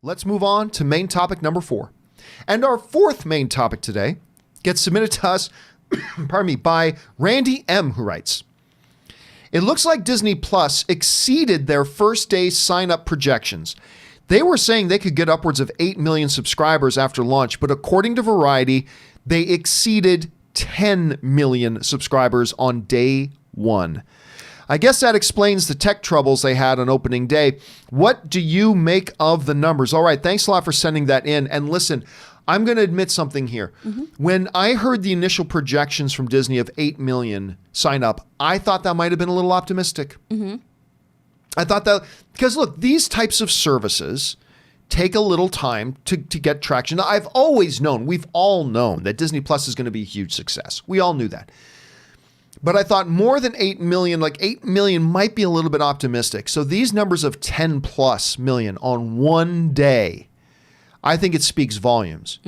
Let's move on to main topic number 4. And our fourth main topic today gets submitted to us, by Randy M., who writes, "It looks like Disney Plus exceeded their first day sign-up projections. They were saying they could get upwards of 8 million subscribers after launch, but according to Variety, they exceeded 10 million subscribers on day one. I guess that explains the tech troubles they had on opening day. What do you make of the numbers?" All right, thanks a lot for sending that in. And listen, I'm going to admit something here. When I heard the initial projections from Disney of 8 million sign up, I thought that might have been a little optimistic. I thought that, because look, these types of services take a little time to get traction. Now, I've always known, we've all known that Disney Plus is going to be a huge success. We all knew that. But I thought more than 8 million, like 8 million might be a little bit optimistic. So these numbers of 10 plus million on one day, I think it speaks volumes.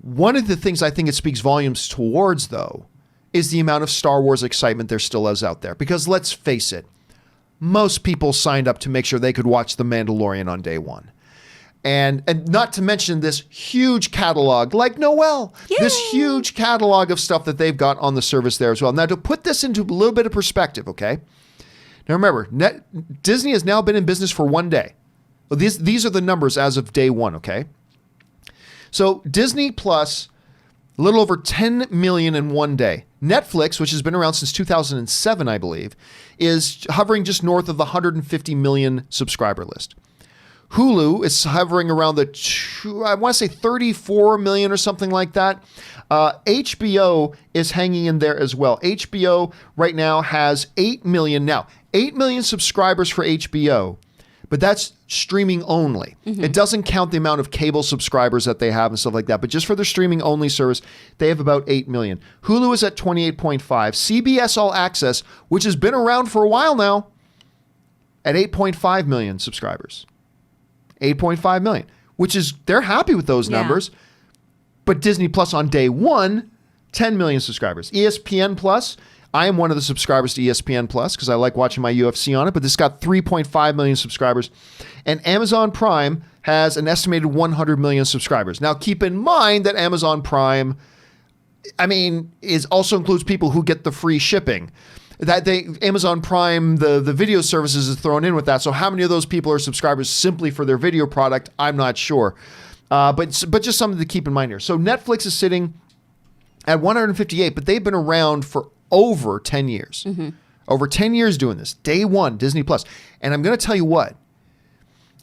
One of the things I think it speaks volumes towards, though, is the amount of Star Wars excitement there still is out there. Because let's face it, most people signed up to make sure they could watch The Mandalorian on day one. And not to mention this huge catalog, like Noel, this huge catalog of stuff that they've got on the service there as well. Now, to put this into a little bit of perspective, okay? Now, remember, Disney has now been in business for one day. Well, these are the numbers as of day one, okay? So Disney Plus, a little over 10 million in one day. Netflix, which has been around since 2007, I believe, is hovering just north of the 150 million subscriber list. Hulu is hovering around I want to say 34 million or something like that. HBO is hanging in there as well. HBO right now has 8 million. Now, 8 million subscribers for HBO, but that's streaming only. It doesn't count the amount of cable subscribers that they have and stuff like that. But just for their streaming only service, they have about 8 million. Hulu is at 28.5. CBS All Access, which has been around for a while now, at 8.5 million subscribers. 8.5 million, which is, they're happy with those numbers. But Disney Plus on day one, 10 million subscribers. ESPN Plus, I am one of the subscribers to ESPN Plus because I like watching my UFC on it, but this got 3.5 million subscribers. And Amazon Prime has an estimated 100 million subscribers. Now, keep in mind that Amazon Prime, also includes people who get the free shipping. Amazon Prime, the video services is thrown in with that. So how many of those people are subscribers simply for their video product? I'm not sure. But just something to keep in mind here. So Netflix is sitting at 158, but they've been around for over 10 years. Over 10 years doing this. Day one, Disney Plus. And I'm going to tell you what,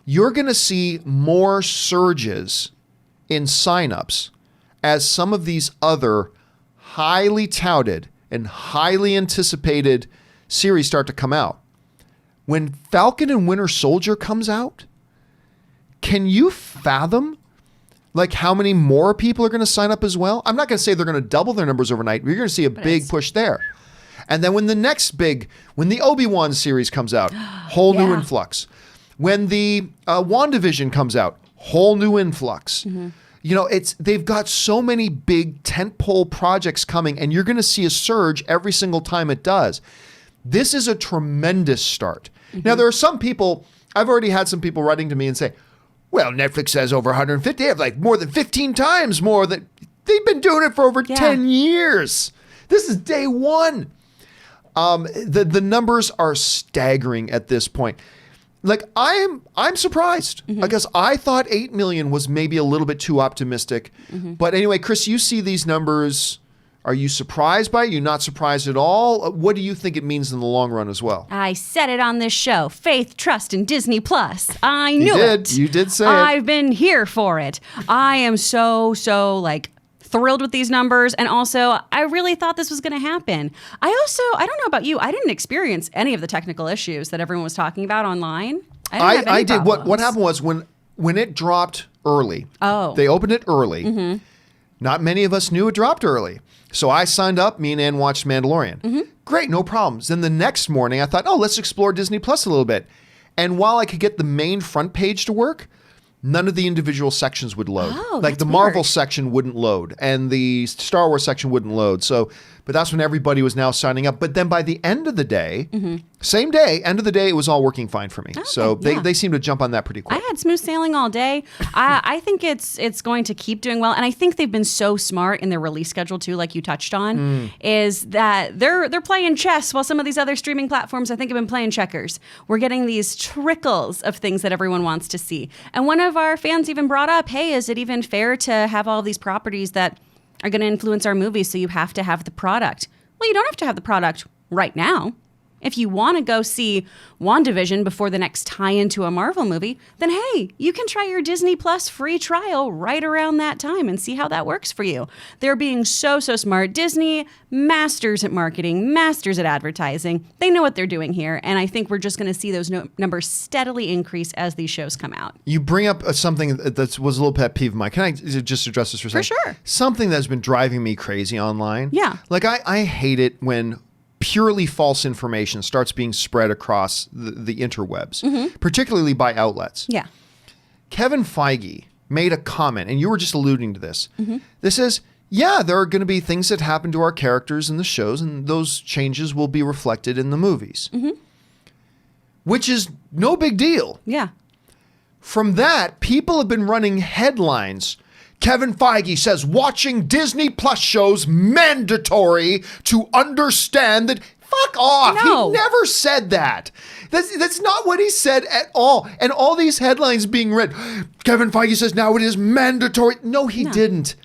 you're going to see more surges in signups as some of these other highly touted and highly anticipated series start to come out. When Falcon and Winter Soldier comes out, can you fathom like how many more people are going to sign up as well? I'm not going to say they're going to double their numbers overnight. You're going to see a big push there. And then when the Obi-Wan series comes out, whole new influx. When the WandaVision comes out, whole new influx. You know, they've got so many big tentpole projects coming, and you're going to see a surge every single time it does. This is a tremendous start. Now, there are some people, I've already had some people writing to me and say, well, Netflix has over 150. They have like more than 15 times more than they've been doing it for over 10 years. This is day one. The numbers are staggering at this point. Like I'm surprised because I thought 8 million was maybe a little bit too optimistic. But anyway, Chris, you see these numbers. Are you surprised by it? You're not surprised at all? What do you think it means in the long run as well? I said it on this show. Faith, trust, and Disney Plus. I knew it. You did say it. I've been here for it. I am so thrilled with these numbers. And also, I really thought this was going to happen. I don't know about you. I didn't experience any of the technical issues that everyone was talking about online. I did. What happened was when it dropped early, they opened it early. Not many of us knew it dropped early. So I signed up, me and Ann watched Mandalorian. Great, no problems. Then the next morning I thought, let's explore Disney Plus a little bit. And while I could get the main front page to work, none of the individual sections would load. Like the Marvel section wouldn't load and the Star Wars section wouldn't load. So But that's when everybody was now signing up. But then by the end of the day, same day, end of the day, it was all working fine for me. Okay, So yeah. they seem to jump on that pretty quick. I had smooth sailing all day. I think it's going to keep doing well, and I think they've been so smart in their release schedule too, like you touched on, is that they're playing chess while some of these other streaming platforms I think have been playing checkers. We're getting these trickles of things that everyone wants to see. And one of our fans even brought up, hey, is it even fair to have all these properties that are going to influence our movies, so you have to have the product? Well, you don't have to have the product right now. If you want to go see WandaVision before the next tie-in to a Marvel movie, then hey, you can try your Disney Plus free trial right around that time and see how that works for you. They're being so smart. Disney, masters at marketing, masters at advertising. They know what they're doing here, and I think we're just going to see those numbers steadily increase as these shows come out. You bring up something that was a little pet peeve of mine. Can I just address this for a second? For sure. Something that's been driving me crazy online. Yeah. Like, I hate it when purely false information starts being spread across the interwebs, particularly by outlets. Yeah. Kevin Feige made a comment, and you were just alluding to this. This says, yeah, there are going to be things that happen to our characters in the shows, and those changes will be reflected in the movies. Which is no big deal. Yeah. From that, people have been running headlines. Kevin Feige says watching Disney Plus shows mandatory to understand that. Fuck off. No. He never said that. That's not what he said at all. And all these headlines being read, Kevin Feige says now it is mandatory. No, he didn't.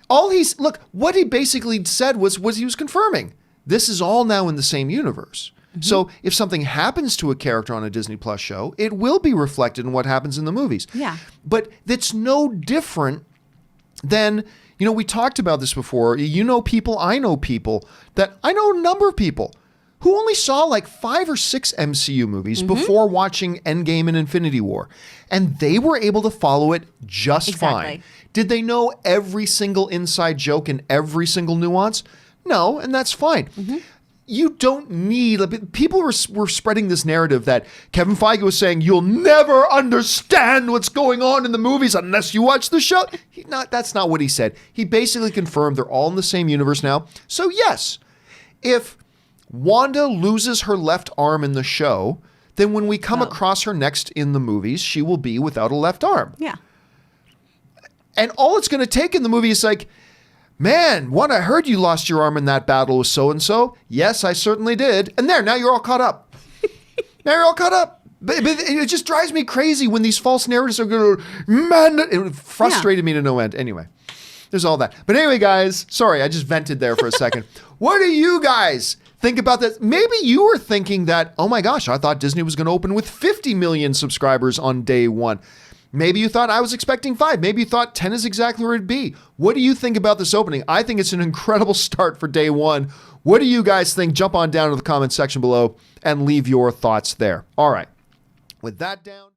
Look, what he basically said was he was confirming this is all now in the same universe. So if something happens to a character on a Disney Plus show, it will be reflected in what happens in the movies. Yeah. But that's no different than, we talked about this before. You know people, I know people, that I know a number of people who only saw like 5 or 6 MCU movies before watching Endgame and Infinity War. And they were able to follow it just fine. Did they know every single inside joke and every single nuance? No, and that's fine. You don't need, people were spreading this narrative that Kevin Feige was saying, you'll never understand what's going on in the movies unless you watch the show. That's not what he said. He basically confirmed they're all in the same universe now. So yes, if Wanda loses her left arm in the show, then when we come across her next in the movies, she will be without a left arm. Yeah. And all it's going to take in the movie is like, man, I heard you lost your arm in that battle with so-and-so. Yes, I certainly did. And now you're all caught up. Now you're all caught up. But it just drives me crazy when these false narratives are going to, man, it frustrated me to no end. Anyway, there's all that. But anyway, guys, sorry, I just vented there for a second. What do you guys think about this? Maybe you were thinking that, oh my gosh, I thought Disney was going to open with 50 million subscribers on day one. Maybe you thought I was expecting 5. Maybe you thought 10 is exactly where it'd be. What do you think about this opening? I think it's an incredible start for day one. What do you guys think? Jump on down to the comment section below and leave your thoughts there. All right. With that down.